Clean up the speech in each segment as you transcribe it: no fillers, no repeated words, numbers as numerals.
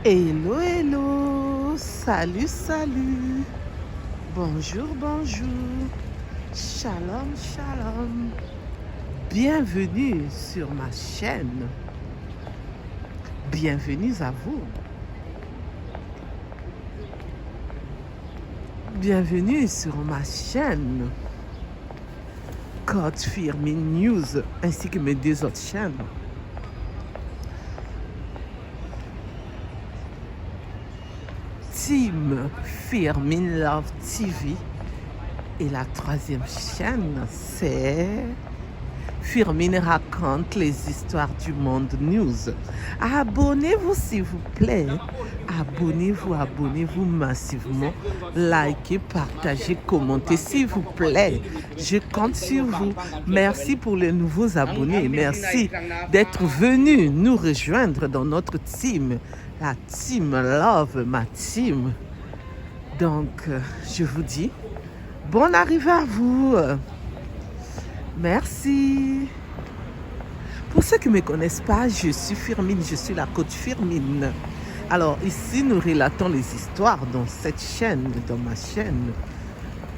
Hello, hello, salut, salut, bonjour, bonjour, shalom, shalom, bienvenue sur ma chaîne, bienvenue à vous, bienvenue sur ma chaîne, Code Firmin News, ainsi que mes deux autres chaînes. Team Firmin Love TV. Et la troisième chaîne, c'est Firmin raconte les histoires du monde news. Abonnez-vous s'il vous plaît. Abonnez-vous massivement. Likez, partagez, commentez s'il vous plaît. Je compte sur vous. Merci pour les nouveaux abonnés. Merci d'être venus nous rejoindre dans notre team. La team Love, ma team. Donc, je vous dis, bonne arrivée à vous. Merci. Pour ceux qui ne me connaissent pas, je suis Firmin, je suis la coach Firmin. Alors ici, nous relatons les histoires dans cette chaîne, dans ma chaîne.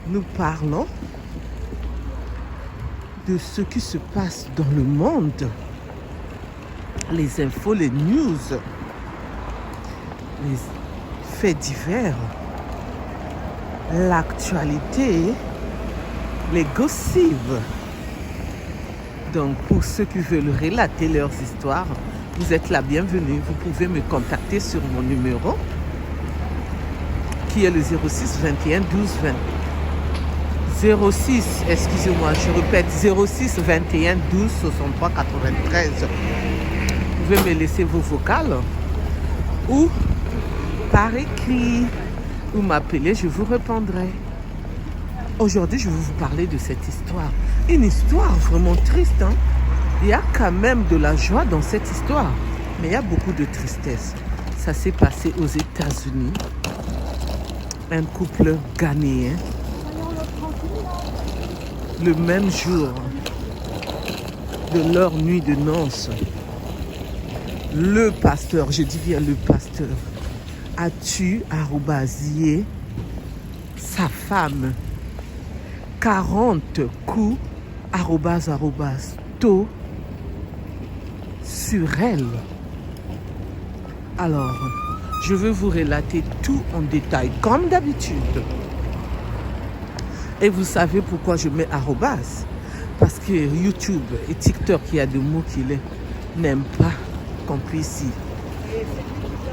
Nous parlons de ce qui se passe dans le monde. Les infos, les news, les faits divers, l'actualité, les gossips. Donc, pour ceux qui veulent relater leurs histoires, vous êtes la bienvenue. Vous pouvez me contacter sur mon numéro, qui est le 06 21 12 20. 06, excusez-moi, je répète, 06 21 12 63 93. Vous pouvez me laisser vos vocales ou par écrit, ou m'appeler, je vous répondrai. Aujourd'hui, je vais vous parler de cette histoire. Une histoire vraiment triste. Hein? Il y a quand même de la joie dans cette histoire. Mais il y a beaucoup de tristesse. Ça s'est passé aux États-Unis. Un couple ghanéen. Le même jour de leur nuit de noces, le pasteur, je dis bien le pasteur, a tué, arrobasé sa femme. 40 coups, tôt sur elle. Alors, je veux vous relater tout en détail, comme d'habitude. Et vous savez pourquoi je mets arrobas? Parce que YouTube et TikTok, il y a des mots qu'ils n'aiment pas qu'on puisse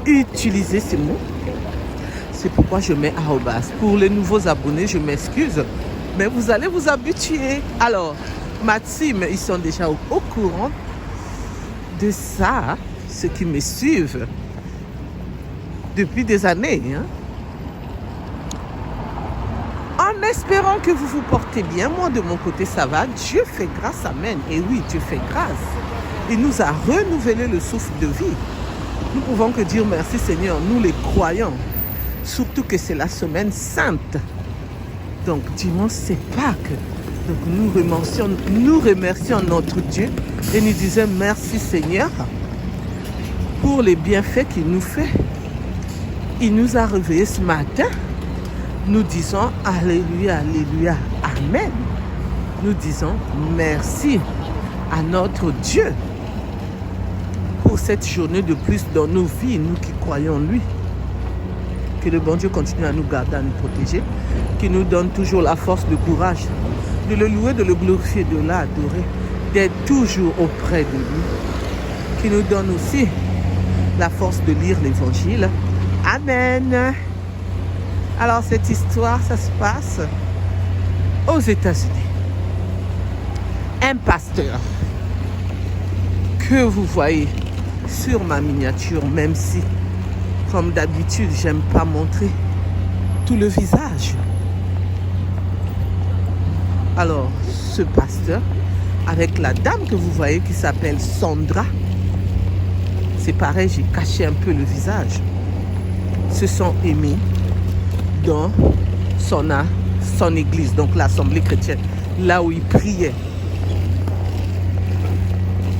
utiliser ces mots. C'est pourquoi je mets arrobas. Pour les nouveaux abonnés, je m'excuse. Mais vous allez vous habituer. Alors, ma team, ils sont déjà au courant de ça, ceux qui me suivent depuis des années. Hein? En espérant que vous vous portez bien, moi de mon côté ça va. Dieu fait grâce, amen. Et oui, Dieu fait grâce. Il nous a renouvelé le souffle de vie. Nous pouvons que dire merci Seigneur, nous les croyants. Surtout que c'est la semaine sainte. Donc dimanche c'est Pâques. Donc nous remercions notre Dieu et nous disons merci Seigneur pour les bienfaits qu'il nous fait. Il nous a réveillés ce matin. Nous disons alléluia, alléluia, amen. Nous disons merci à notre Dieu pour cette journée de plus dans nos vies, nous qui croyons en lui. Que le bon Dieu continue à nous garder, à nous protéger, qu'il nous donne toujours la force, le courage de le louer, de le glorifier, de l'adorer, d'être toujours auprès de lui. Qu'il nous donne aussi la force de lire l'évangile. Amen. Alors cette histoire, ça se passe aux États-Unis. Un pasteur que vous voyez sur ma miniature, même si comme d'habitude, j'aime pas montrer tout le visage. Alors, ce pasteur, avec la dame que vous voyez qui s'appelle Sandra, c'est pareil, j'ai caché un peu le visage, se sont aimés dans son église, donc l'assemblée chrétienne, là où ils priaient.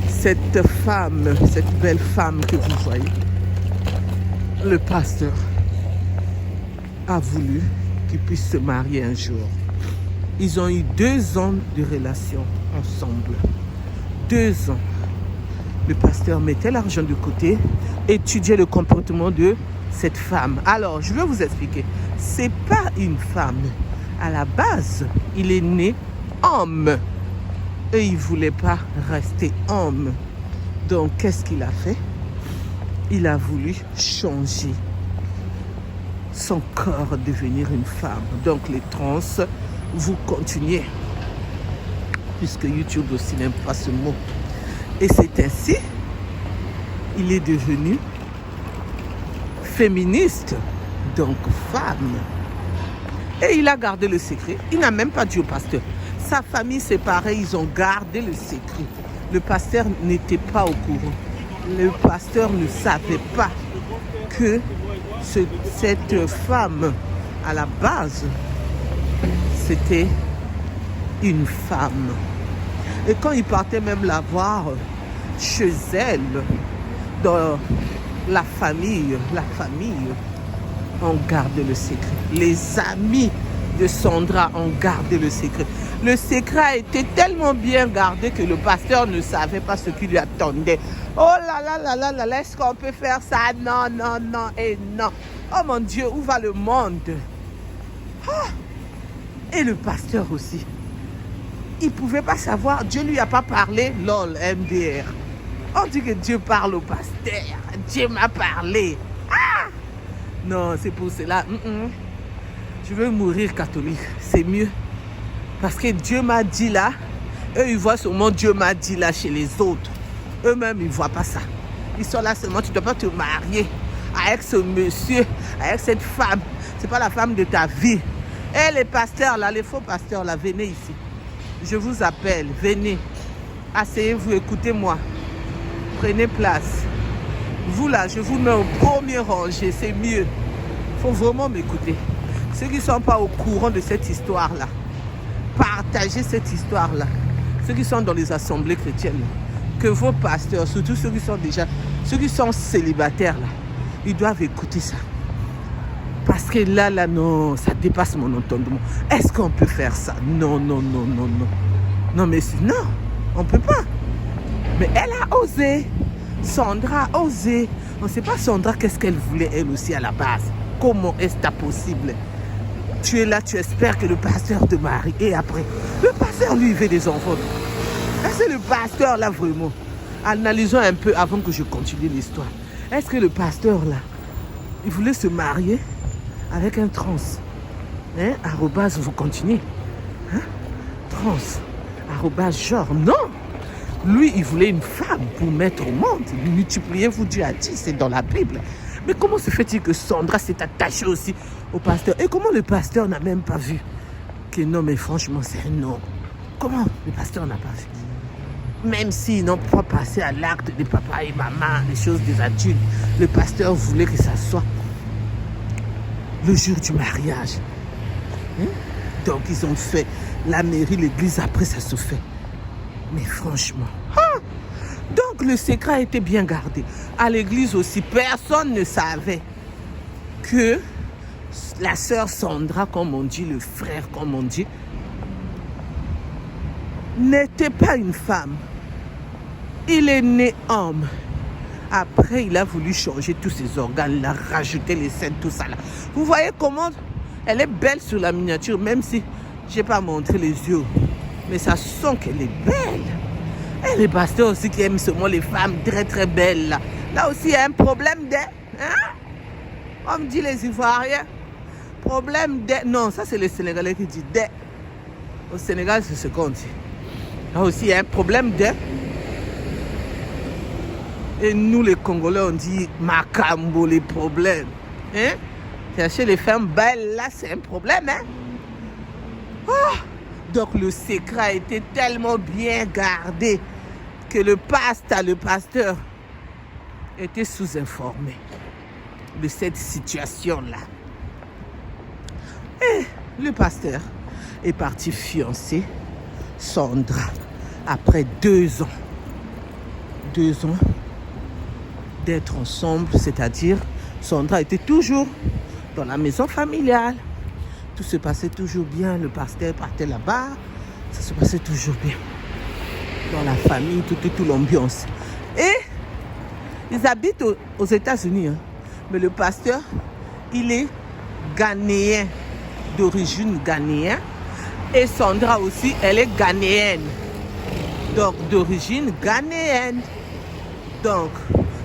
Cette femme, cette belle femme que vous voyez, le pasteur a voulu qu'ils puissent se marier un jour. Ils ont eu 2 ans de relation ensemble. 2 ans. Le pasteur mettait l'argent de côté, étudiait le comportement de cette femme. Alors, je vais vous expliquer. C'est pas une femme. À la base, il est né homme. Et il ne voulait pas rester homme. Donc, qu'est-ce qu'il a fait? Il a voulu changer son corps, devenir une femme. Donc, les trans, vous continuez. Puisque YouTube aussi n'aime pas ce mot. Et c'est ainsi, il est devenu féministe, donc femme. Et il a gardé le secret. Il n'a même pas dit au pasteur. Sa famille, c'est pareil, ils ont gardé le secret. Le pasteur n'était pas au courant. Le pasteur ne savait pas que cette femme, à la base, c'était une femme. Et quand il partait même la voir chez elle, dans la famille, ont gardé le secret. Les amis de Sandra ont gardé le secret. Le secret a été tellement bien gardé que le pasteur ne savait pas ce qui lui attendait. Oh là là là là là, est-ce qu'on peut faire ça? Non, non, non et non. Oh mon Dieu, où va le monde? Oh. Et le pasteur aussi. Il ne pouvait pas savoir, Dieu ne lui a pas parlé, lol, MDR. On dit que Dieu parle au pasteur. Dieu m'a parlé. Ah! Non, c'est pour cela. Je veux mourir catholique, c'est mieux. Parce que Dieu m'a dit là, eux ils voient seulement Dieu m'a dit là chez les autres. Eux-mêmes, ils ne voient pas ça. Ils sont là seulement, tu ne dois pas te marier avec ce monsieur, avec cette femme. Ce n'est pas la femme de ta vie. Et les pasteurs là, les faux pasteurs là, venez ici. Je vous appelle, venez, asseyez-vous, écoutez-moi, prenez place. Vous là, je vous mets au premier rangé, c'est mieux. Il faut vraiment m'écouter. Ceux qui ne sont pas au courant de cette histoire-là, partagez cette histoire-là. Ceux qui sont dans les assemblées chrétiennes, que vos pasteurs, surtout ceux qui sont célibataires là, ils doivent écouter ça. Parce que là, non, ça dépasse mon entendement. Est-ce qu'on peut faire ça? Non, non, non, non, non. Non, mais non, on ne peut pas. Mais elle a osé. Sandra a osé. On ne sait pas, Sandra, qu'est-ce qu'elle voulait, elle aussi, à la base. Comment est-ce possible? Tu es là, tu espères que le pasteur te marie. Et après, le pasteur, lui, il veut des enfants. Est-ce que le pasteur, là, vraiment? Analysons un peu avant que je continue l'histoire. Est-ce que le pasteur, là, il voulait se marier avec un trans? Hein? Arrobase, vous continuez. Hein? Trans. Arrobase, genre, non. Lui, il voulait une femme pour mettre au monde. Multipliez-vous, Dieu a dit, c'est dans la Bible. Mais comment se fait-il que Sandra s'est attachée aussi au pasteur? Et comment le pasteur n'a même pas vu que non, mais franchement, c'est un non. Comment le pasteur n'a pas vu? Même s'ils n'ont pas passé à l'acte de papa et maman, les choses des adultes, le pasteur voulait que ça soit le jour du mariage. Hein? Donc, ils ont fait la mairie, l'église, après ça se fait. Mais franchement, donc le secret a été bien gardé. À l'église aussi, personne ne savait que la sœur Sandra, comme on dit, le frère, comme on dit, n'était pas une femme. Il est né homme. Après, il a voulu changer tous ses organes, il a rajouté les seins, tout ça là. Vous voyez comment elle est belle sur la miniature, même si je n'ai pas montré les yeux. Mais ça sent qu'elle est belle. Et les pasteurs aussi qui aiment seulement les femmes très très belles là. Là aussi, il y a un problème de... Hein? On me dit les Ivoiriens. Problème de... Non, ça c'est les Sénégalais qui disent de. Au Sénégal, c'est ce qu'on dit. Là aussi, il y a un problème de... Et nous, les Congolais, on dit Makambo, les problèmes. Hein? Chercher les femmes belles, là, c'est un problème, hein? Oh! Donc, le secret a été tellement bien gardé que le pasteur, était sous-informé de cette situation-là. Et le pasteur est parti fiancer Sandra après 2 ans. 2 ans d'être ensemble, c'est-à-dire Sandra était toujours dans la maison familiale. Tout se passait toujours bien. Le pasteur partait là-bas. Ça se passait toujours bien. Dans la famille, toute l'ambiance. Et ils habitent aux États-Unis. Hein. Mais le pasteur, il est ghanéen, d'origine ghanéen. Et Sandra aussi, elle est ghanéenne. Donc, d'origine ghanéenne. Donc,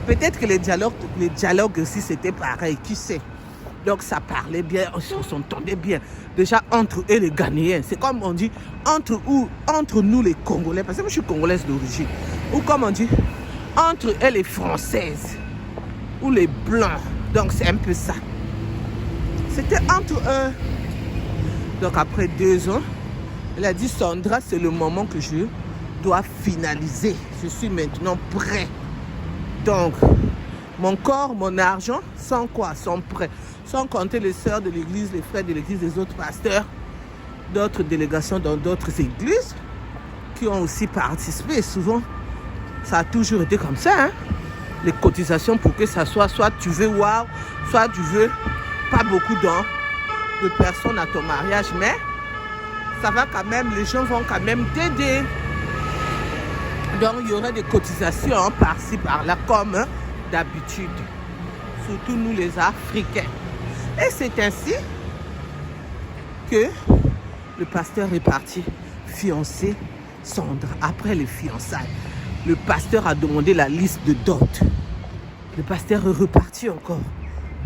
peut-être que les dialogues aussi, c'était pareil. Qui sait? Donc, ça parlait bien, on s'entendait bien. Déjà, entre eux, les Ghanéens. C'est comme on dit, entre nous, les Congolais. Parce que moi, je suis congolaise d'origine. Ou comme on dit, entre eux, les Françaises. Ou les Blancs. Donc, c'est un peu ça. C'était entre eux. Donc, après 2 ans, elle a dit, Sandra, c'est le moment que je dois finaliser. Je suis maintenant prêt. Donc, mon corps, mon argent, sans quoi? Sans prêt. Sans compter les sœurs de l'église, les frères de l'église, les autres pasteurs, d'autres délégations dans d'autres églises qui ont aussi participé. Et souvent, ça a toujours été comme ça. Hein? Les cotisations pour que ça soit tu veux waouh, soit tu veux pas beaucoup de personnes à ton mariage. Mais ça va quand même, les gens vont quand même t'aider. Donc, il y aurait des cotisations hein, par-ci, par-là, comme d'habitude. Surtout nous, les Africains. Et c'est ainsi que le pasteur est parti fiancer Sandra. Après les fiançailles, le pasteur a demandé la liste de dot. Le pasteur est reparti encore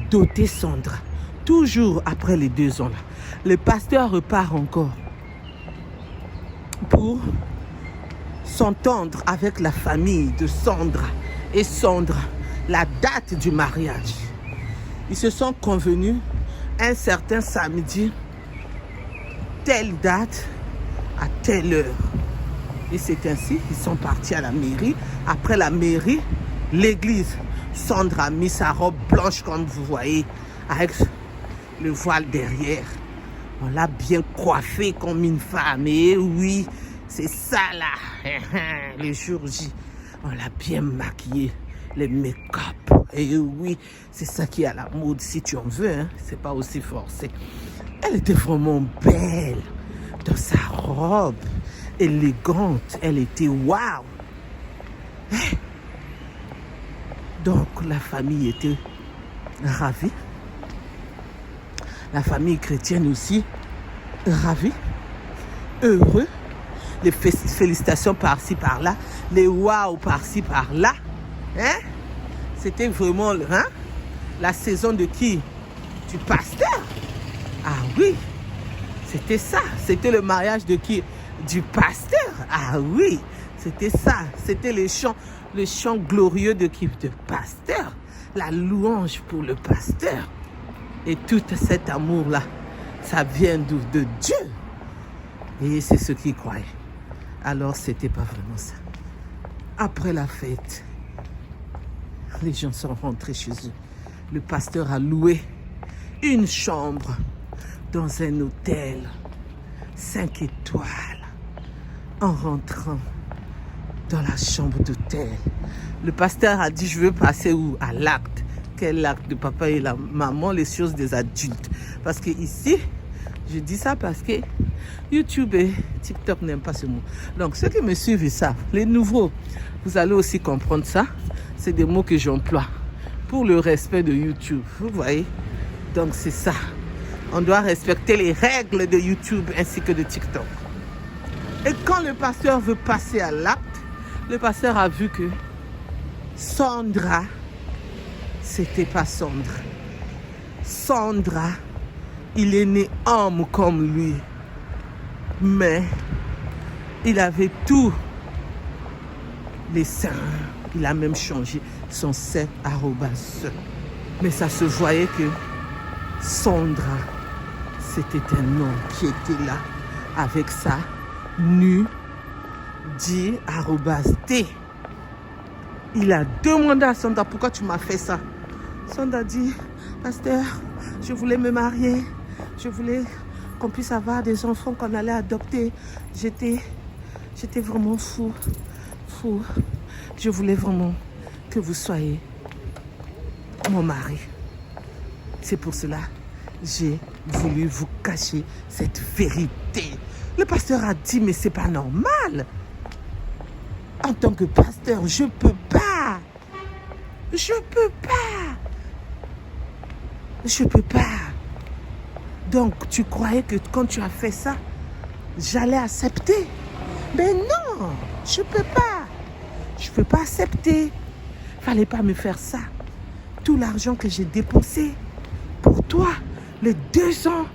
doter Sandra. Toujours après les 2 ans là. Le pasteur repart encore pour s'entendre avec la famille de Sandra et Sandra, la date du mariage. Ils se sont convenus un certain samedi, telle date, à telle heure. Et c'est ainsi qu'ils sont partis à la mairie. Après la mairie, l'église. Sandra a mis sa robe blanche comme vous voyez, avec le voile derrière. On l'a bien coiffée comme une femme. Et oui, c'est ça là, le jour J. On l'a bien maquillée, les make-up. Et oui, c'est ça qui est à la mode si tu en veux, hein. C'est pas aussi forcé. Elle était vraiment belle dans sa robe, élégante. Elle était waouh. Donc la famille était ravie. La famille chrétienne aussi ravie, heureux. Les félicitations par-ci par-là, les waouh par-ci par-là. Hein? C'était vraiment hein? La saison de qui? Du pasteur. Ah oui, c'était ça. C'était le mariage de qui? Du pasteur. Ah oui, c'était ça. C'était le chant glorieux de qui? Du pasteur. La louange pour le pasteur. Et tout cet amour-là, ça vient d'où? De Dieu. Et c'est ce qu'ils croyaient. Alors, c'était pas vraiment ça. Après la fête, les gens sont rentrés chez eux. Le pasteur a loué une chambre dans un hôtel 5 étoiles. En rentrant dans la chambre d'hôtel, le pasteur a dit, je veux passer où? À l'acte. Quel acte de papa et la maman, les choses des adultes. Parce que ici, je dis ça parce que YouTube et TikTok n'aiment pas ce mot. Donc, ceux qui me suivent, ils savent. Les nouveaux, vous allez aussi comprendre ça. C'est des mots que j'emploie pour le respect de YouTube. Vous voyez? Donc, c'est ça. On doit respecter les règles de YouTube ainsi que de TikTok. Et quand le pasteur veut passer à l'acte, le pasteur a vu que Sandra, c'était pas Sandra. Sandra, il est né homme comme lui. Mais il avait tous les seins. Il a même changé son sein arrobas. Mais ça se voyait que Sandra, c'était un homme qui était là avec ça, nu, dit arrobas T. Il a demandé à Sandra, pourquoi tu m'as fait ça? Sandra dit, pasteur, je voulais me marier, je voulais qu'on puisse avoir des enfants qu'on allait adopter. J'étais vraiment fou. Je voulais vraiment que vous soyez mon mari. C'est pour cela que j'ai voulu vous cacher cette vérité. Le pasteur a dit, mais c'est pas normal. En tant que pasteur, je peux pas. Je peux pas. Je peux pas. Donc, tu croyais que quand tu as fait ça, j'allais accepter? Mais non, je peux pas. Je peux pas accepter. Fallait pas me faire ça. Tout l'argent que j'ai dépensé pour toi, les 2 ans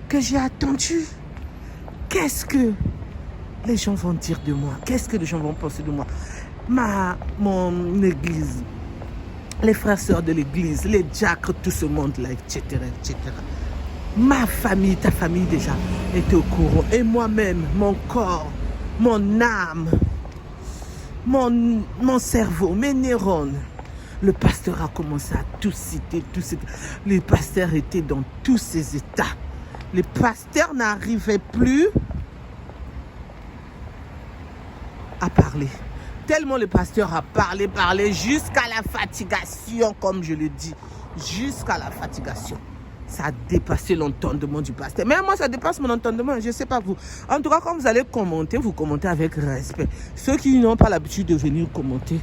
que j'ai attendu. Qu'est-ce que les gens vont dire de moi? Qu'est-ce que les gens vont penser de moi? Mon église, les frères sœurs de l'église, les diacres, tout ce monde-là, etc., etc. Ma famille, ta famille déjà était au courant. Et moi-même, mon corps, mon âme, mon cerveau, mes neurones. Le pasteur a commencé à tout citer, Les pasteurs étaient dans tous ces états. Les pasteurs n'arrivaient plus à parler. Tellement le pasteur a parlé jusqu'à la fatigation, comme je le dis. Jusqu'à la fatigation. Ça a dépassé l'entendement du pasteur. Mais moi, ça dépasse mon entendement. Je ne sais pas vous. En tout cas, quand vous allez commenter, vous commentez avec respect. Ceux qui n'ont pas l'habitude de venir commenter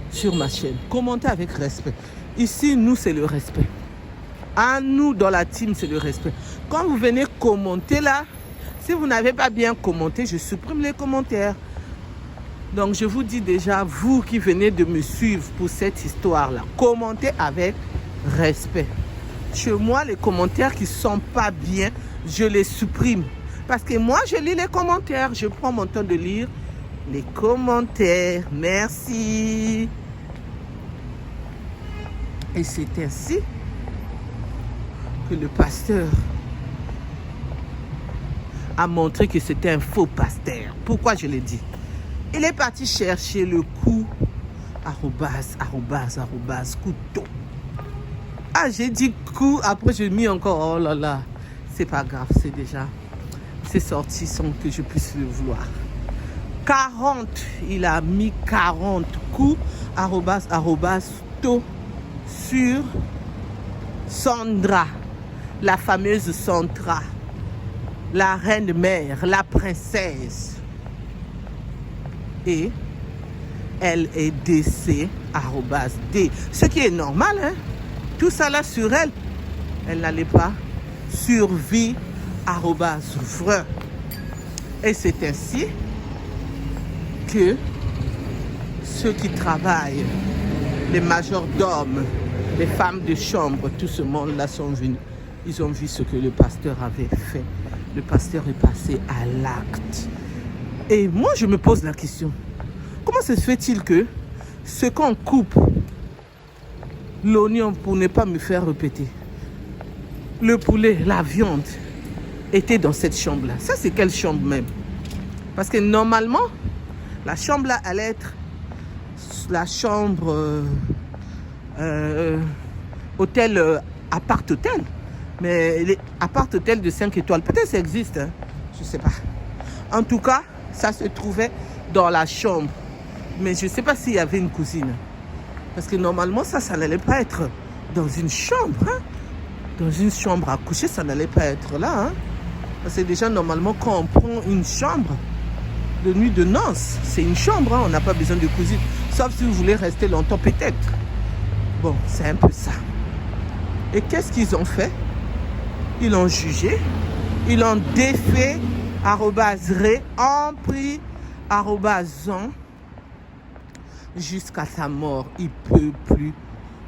sur ma chaîne, commentez avec respect. Ici, nous, c'est le respect. À nous, dans la team, c'est le respect. Quand vous venez commenter là, si vous n'avez pas bien commenté, je supprime les commentaires. Donc, je vous dis déjà, vous qui venez de me suivre pour cette histoire-là, commentez avec respect. Chez moi, les commentaires qui ne sont pas bien, je les supprime. Parce que moi, je lis les commentaires. Je prends mon temps de lire les commentaires. Merci. Et c'est ainsi que le pasteur a montré que c'était un faux pasteur. Pourquoi je l'ai dit? Il est parti chercher le coup, couteau. Ah, j'ai dit coup, après j'ai mis encore, oh là là, c'est pas grave, c'est sorti sans que je puisse le vouloir. 40, il a mis 40 coups, sur Sandra, la fameuse Sandra, la reine mère, la princesse. Et elle est DC, D. Ce qui est normal, hein. Tout ça là sur elle, elle n'allait pas survie, vrai. Et c'est ainsi que ceux qui travaillent, les majordomes, les femmes de chambre, tout ce monde-là sont venus. Ils ont vu ce que le pasteur avait fait. Le pasteur est passé à l'acte. Et moi, je me pose la question. Comment se fait-il que ce qu'on coupe, l'oignon pour ne pas me faire répéter, le poulet, la viande, était dans cette chambre-là. Ça, c'est quelle chambre même? Parce que normalement, la chambre-là allait être la chambre hôtel, appart-hôtel. Mais les appart-hôtel de 5 étoiles, peut-être ça existe, hein? Je ne sais pas. En tout cas, ça se trouvait dans la chambre. Mais je ne sais pas s'il y avait une cousine. Parce que normalement, ça n'allait pas être dans une chambre. Hein? Dans une chambre à coucher, ça n'allait pas être là. Hein? Parce que déjà, normalement, quand on prend une chambre de nuit de noces, c'est une chambre. Hein? On n'a pas besoin de cousine. Sauf si vous voulez rester longtemps, peut-être. Bon, c'est un peu ça. Et qu'est-ce qu'ils ont fait? Ils l'ont jugé. Ils l'ont défait, en prix, jusqu'à sa mort. Il ne peut plus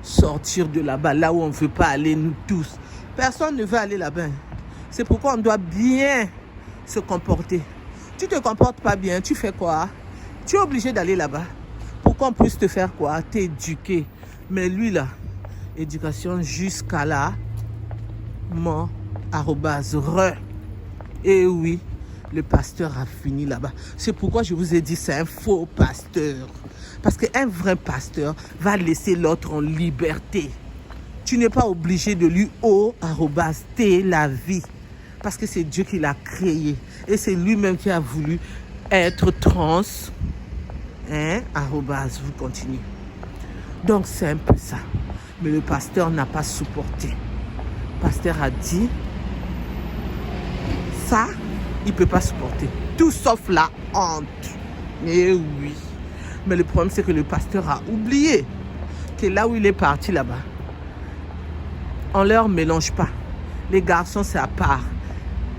sortir de là-bas, là où on ne veut pas aller, nous tous. Personne ne veut aller là-bas. C'est pourquoi on doit bien se comporter. Tu ne te comportes pas bien, tu fais quoi? Tu es obligé d'aller là-bas. Pour qu'on puisse te faire quoi? T'éduquer. Mais lui là, éducation jusqu'à là, mort, Et oui, le pasteur a fini là-bas. C'est pourquoi je vous ai dit, c'est un faux pasteur. Parce qu'un vrai pasteur va laisser l'autre en liberté. Tu n'es pas obligé de lui la vie. Parce que c'est Dieu qui l'a créé. Et c'est lui-même qui a voulu être trans. Hein? Vous continuez. Donc c'est un peu ça. Mais le pasteur n'a pas supporté. Le pasteur a dit, ça, il ne peut pas supporter. Tout sauf la honte. Eh oui. Mais le problème, c'est que le pasteur a oublié que là où il est parti là-bas, on ne leur mélange pas. Les garçons, c'est à part.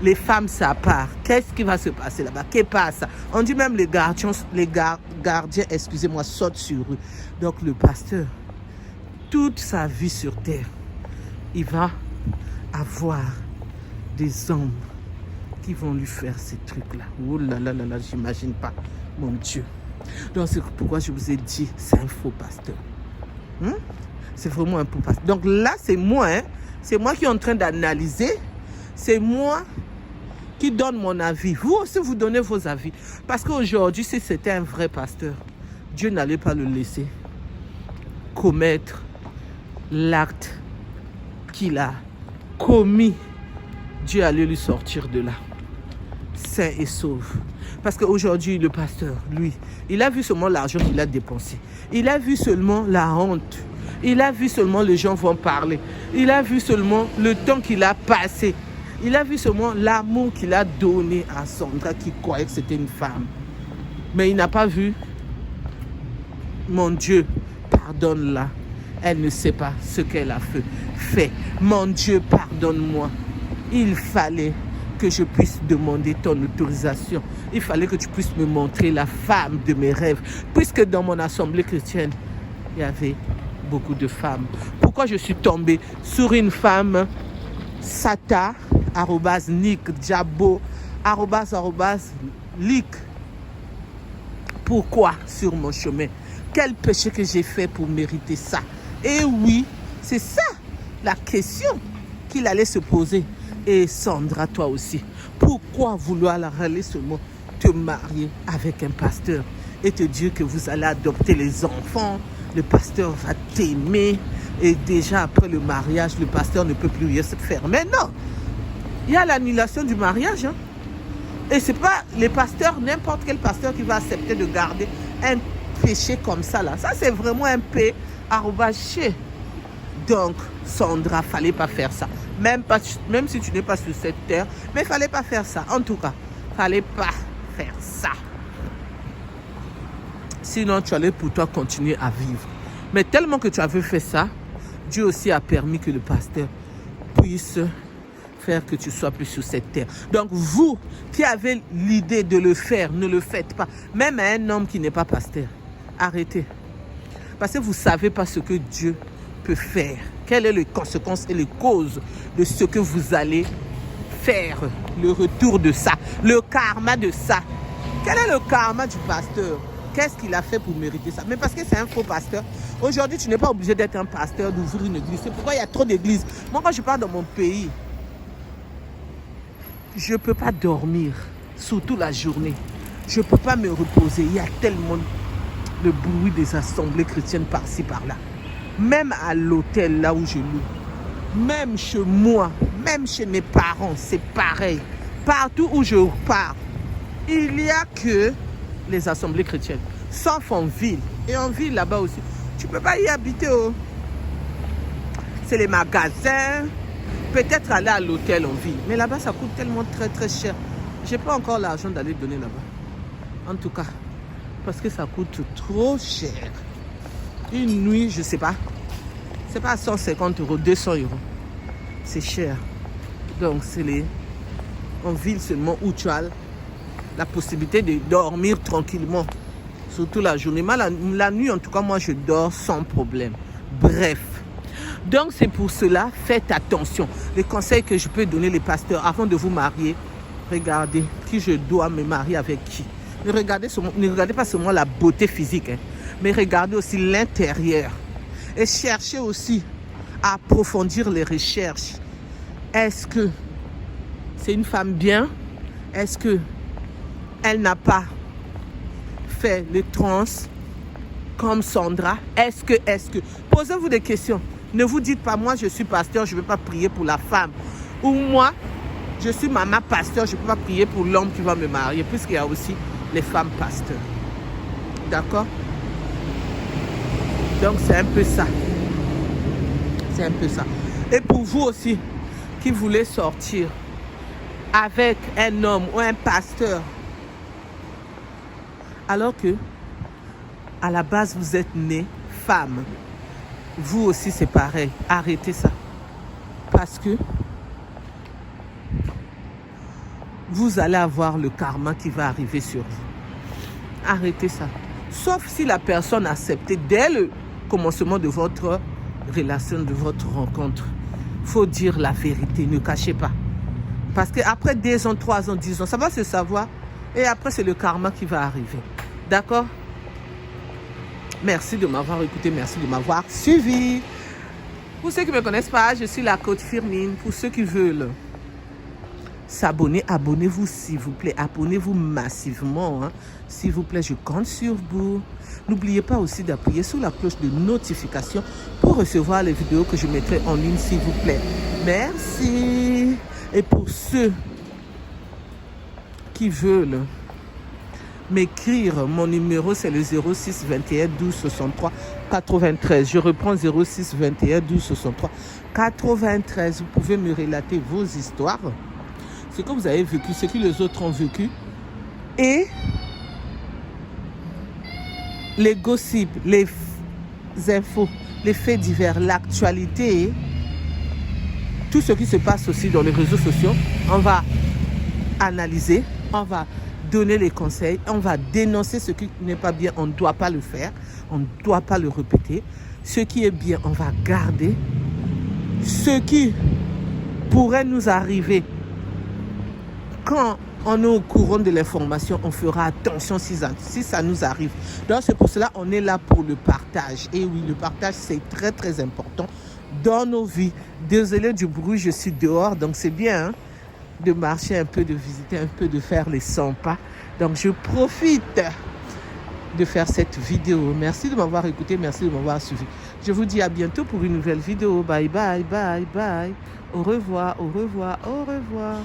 Les femmes, c'est à part. Qu'est-ce qui va se passer là-bas? Qu'est-ce qui passe? On dit même les gardiens, excusez-moi, sautent sur eux. Donc le pasteur, toute sa vie sur terre, il va avoir des hommes qui vont lui faire ces trucs-là. Oh là là là là, j'imagine pas, mon Dieu. Donc c'est pourquoi je vous ai dit, c'est un faux pasteur. C'est vraiment un faux pasteur. Donc là, c'est moi, c'est moi qui est en train d'analyser. C'est moi qui donne mon avis. Vous aussi, vous donnez vos avis. Parce qu'aujourd'hui, si c'était un vrai pasteur, Dieu n'allait pas le laisser commettre l'acte qu'il a commis. Dieu allait lui sortir de là, sain et sauf. Parce qu'aujourd'hui, le pasteur, lui, il a vu seulement l'argent qu'il a dépensé. Il a vu seulement la honte. Il a vu seulement les gens vont parler. Il a vu seulement le temps qu'il a passé. Il a vu seulement l'amour qu'il a donné à Sandra qui croyait que c'était une femme. Mais il n'a pas vu, mon Dieu, pardonne-la. Elle ne sait pas ce qu'elle a fait. Mon Dieu, pardonne-moi. Il fallait que je puisse demander ton autorisation. Il fallait que tu puisses me montrer la femme de mes rêves. Puisque dans mon assemblée chrétienne, il y avait beaucoup de femmes. Pourquoi je suis tombée sur une femme, Sata, @Nick, Diabo, @Lick. Pourquoi sur mon chemin? Quel péché que j'ai fait pour mériter ça? Et oui, c'est ça la question qu'il allait se poser. Et Sandra, toi aussi, pourquoi vouloir aller seulement te marier avec un pasteur et te dire que vous allez adopter les enfants, le pasteur va t'aimer et déjà après le mariage, le pasteur ne peut plus rien se faire. Mais non, il y a l'annulation du mariage. Et ce n'est pas les pasteurs, n'importe quel pasteur qui va accepter de garder un péché comme ça là. Ça, c'est vraiment un péché. Donc, Sandra, il ne fallait pas faire ça. Même si tu n'es pas sur cette terre, mais il ne fallait pas faire ça. En tout cas, il ne fallait pas faire ça. Sinon, tu allais pour toi continuer à vivre. Mais tellement que tu avais fait ça, Dieu aussi a permis que le pasteur puisse faire que tu sois plus sur cette terre. Donc, vous qui avez l'idée de le faire, ne le faites pas. Même à un homme qui n'est pas pasteur, arrêtez. Parce que vous ne savez pas ce que Dieu peut faire. Quelles sont les conséquences et les causes de ce que vous allez faire. Le retour de ça. Le karma de ça. Quel est le karma du pasteur? Qu'est-ce qu'il a fait pour mériter ça? Mais parce que c'est un faux pasteur. Aujourd'hui, tu n'es pas obligé d'être un pasteur, d'ouvrir une église. C'est pourquoi il y a trop d'églises. Moi, quand je pars dans mon pays, je ne peux pas dormir, surtout la journée. Je ne peux pas me reposer. Il y a tellement de bruit des assemblées chrétiennes par-ci, par-là. Même à l'hôtel, là où je loue. Même chez moi, même chez mes parents, c'est pareil. Partout où je pars, il n'y a que les assemblées chrétiennes. Sauf en ville. Et en ville, là-bas aussi. Tu ne peux pas y habiter. C'est les magasins. Peut-être aller à l'hôtel en ville. Mais là-bas, ça coûte tellement très, très cher. Je n'ai pas encore l'argent d'aller donner là-bas. En tout cas, parce que ça coûte trop cher. Une nuit, je ne sais pas. C'est pas 150 €, 200 €. C'est cher. Donc, c'est en ville seulement où tu as la possibilité de dormir tranquillement. Surtout la journée. Mais la nuit, en tout cas, moi, je dors sans problème. Bref. Donc, c'est pour cela, faites attention. Les conseils que je peux donner les pasteurs avant de vous marier, regardez qui je dois me marier avec qui. Ne regardez pas seulement la beauté physique, mais regardez aussi l'intérieur. Et cherchez aussi à approfondir les recherches. Est-ce que c'est une femme bien? Est-ce qu'elle n'a pas fait le trans comme Sandra? Est-ce que posez-vous des questions. Ne vous dites pas, moi je suis pasteur, je ne vais pas prier pour la femme. Ou moi, je suis maman pasteur, je ne peux pas prier pour l'homme qui va me marier, puisqu'il y a aussi les femmes pasteurs. D'accord? Donc c'est un peu ça. C'est un peu ça. Et pour vous aussi, qui voulez sortir avec un homme ou un pasteur, alors que à la base vous êtes né femme, vous aussi c'est pareil. Arrêtez ça. Parce que vous allez avoir le karma qui va arriver sur vous. Arrêtez ça. Sauf si la personne a accepté dès le commencement de votre relation, de votre rencontre. Il faut dire la vérité, ne cachez pas. Parce qu'après 2 ans, 3 ans, 10 ans, ça va se savoir. Et après, c'est le karma qui va arriver. D'accord? Merci de m'avoir écouté, merci de m'avoir suivi. Pour ceux qui ne me connaissent pas, je suis la coach Firmin. Pour ceux qui veulent s'abonner, abonnez-vous s'il vous plaît. Abonnez-vous massivement. Hein. S'il vous plaît, je compte sur vous. N'oubliez pas aussi d'appuyer sur la cloche de notification pour recevoir les vidéos que je mettrai en ligne, s'il vous plaît. Merci. Et pour ceux qui veulent m'écrire, mon numéro c'est le 06 21 12 63 93. Je reprends 06 21 12 63 93. Vous pouvez me relater vos histoires, ce que vous avez vécu, ce que les autres ont vécu, et les gossips, les infos, les faits divers, l'actualité, tout ce qui se passe aussi dans les réseaux sociaux. On va analyser, on va donner les conseils, on va dénoncer ce qui n'est pas bien, on ne doit pas le faire, on ne doit pas le répéter. Ce qui est bien, on va garder. Ce qui pourrait nous arriver, quand on est au courant de l'information, on fera attention si ça nous arrive. Donc c'est pour cela qu'on est là pour le partage. Et oui, le partage c'est très très important dans nos vies. Désolé du bruit, je suis dehors, donc c'est bien de marcher un peu, de visiter un peu, de faire les 100 pas. Donc je profite de faire cette vidéo. Merci de m'avoir écouté, merci de m'avoir suivi. Je vous dis à bientôt pour une nouvelle vidéo. Bye bye, bye bye. Au revoir, au revoir, au revoir.